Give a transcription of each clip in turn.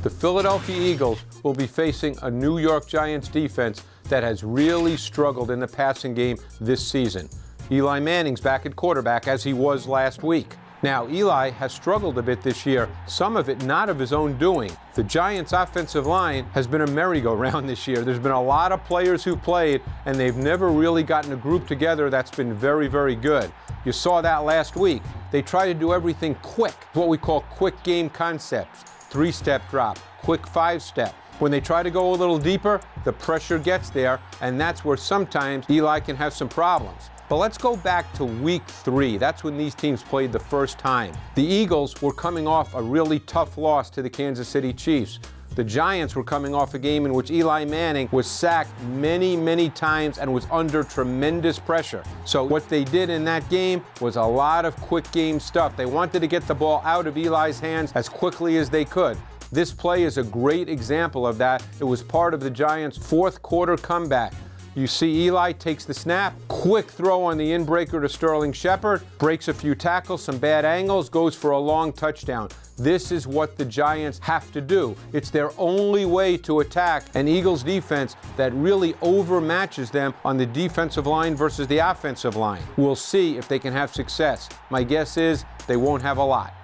The Philadelphia Eagles will be facing a New York Giants defense that has really struggled in the passing game this season. Eli Manning's back at quarterback as he was last week. Now, Eli has struggled a bit this year, some of it not of his own doing. The Giants' offensive line has been a merry-go-round this year. There's been a lot of players who played, and they've never really gotten a group together that's been very, very good. You saw that last week. They try to do everything quick, what we call quick game concepts. 3-step drop, quick 5-step. When they try to go a little deeper, the pressure gets there, and that's where sometimes Eli can have some problems. But let's go back to week 3. That's when these teams played the first time. The Eagles were coming off a really tough loss to the Kansas City Chiefs. The Giants were coming off a game in which Eli Manning was sacked many, many times and was under tremendous pressure. So what they did in that game was a lot of quick game stuff. They wanted to get the ball out of Eli's hands as quickly as they could. This play is a great example of that. It was part of the Giants' fourth quarter comeback. You see Eli takes the snap, quick throw on the inbreaker to Sterling Shepard, breaks a few tackles, some bad angles, goes for a long touchdown. This is what the Giants have to do. It's their only way to attack an Eagles defense that really overmatches them on the defensive line versus the offensive line. We'll see if they can have success. My guess is they won't have a lot.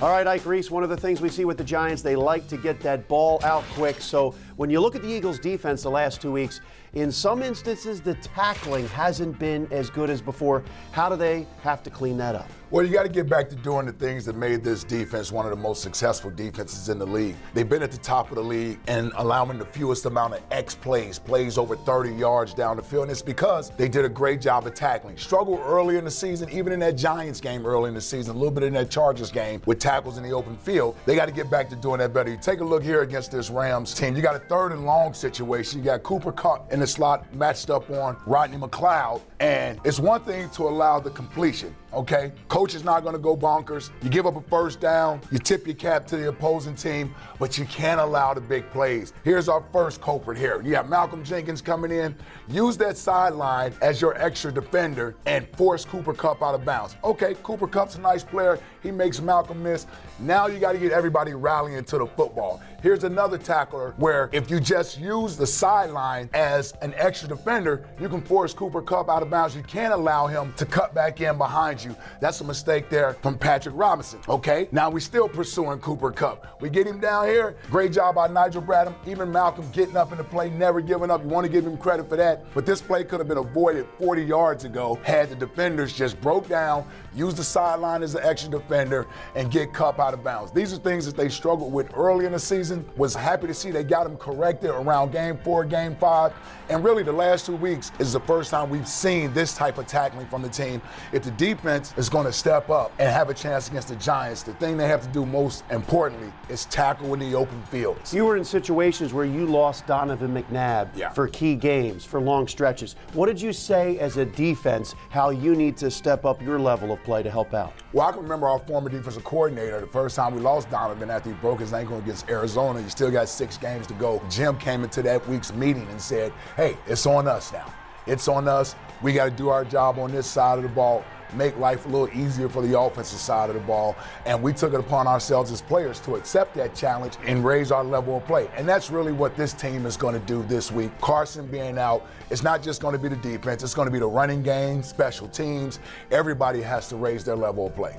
All right, Ike, Reese, one of the things we see with the Giants, they like to get that ball out quick. So when you look at the Eagles' defense the last 2 weeks, in some instances, the tackling hasn't been as good as before. How do they have to clean that up? Well, you got to get back to doing the things that made this defense one of the most successful defenses in the league. They've been at the top of the league and allowing the fewest amount of X plays over 30 yards down the field. And it's because they did a great job of tackling. Struggled early in the season, even in that Giants game early in the season, a little bit in that Chargers game with tackles in the open field. They got to get back to doing that better. You take a look here against this Rams team. You got a 3rd and long situation. You got Cooper Kupp in the slot matched up on Rodney McLeod. And it's one thing to allow the completion, okay? Coach is not going to go bonkers. You give up a first down, you tip your cap to the opposing team, but you can't allow the big plays. Here's our first culprit here. You have Malcolm Jenkins coming in. Use that sideline as your extra defender and force Cooper Kupp out of bounds. Okay, Cooper Kupp's a nice player. He makes Malcolm miss. Now you got to get everybody rallying to the football. Here's another tackler where if you just use the sideline as an extra defender, you can force Cooper Kupp out of bounds. You can't allow him to cut back in behind you. That's a mistake there from Patrick Robinson. Okay, now we're still pursuing Cooper Kupp. We get him down here. Great job by Nigel Bradham. Even Malcolm getting up in the play, never giving up. You want to give him credit for that. But this play could have been avoided 40 yards ago had the defenders just broke down, used the sideline as an extra defender, and get Kupp out of bounds. These are things that they struggled with early in the season. Was happy to see they got them corrected around game 4, game 5. And really the last 2 weeks is the first time we've seen this type of tackling from the team. If the defense is going to step up and have a chance against the Giants, the thing they have to do most importantly is tackle in the open fields. You were in situations where you lost Donovan McNabb for key games, for long stretches. What did you say as a defense, how you need to step up your level of play to help out? Well, I can remember our former defensive coordinator, the first time we lost Donovan after he broke his ankle against Arizona. You still got 6 games to go. Jim came into that week's meeting and said, hey, it's on us now. It's on us. We got to do our job on this side of the ball, make life a little easier for the offensive side of the ball. And we took it upon ourselves as players to accept that challenge and raise our level of play. And that's really what this team is going to do this week. Carson being out, it's not just going to be the defense. It's going to be the running game, special teams. Everybody has to raise their level of play.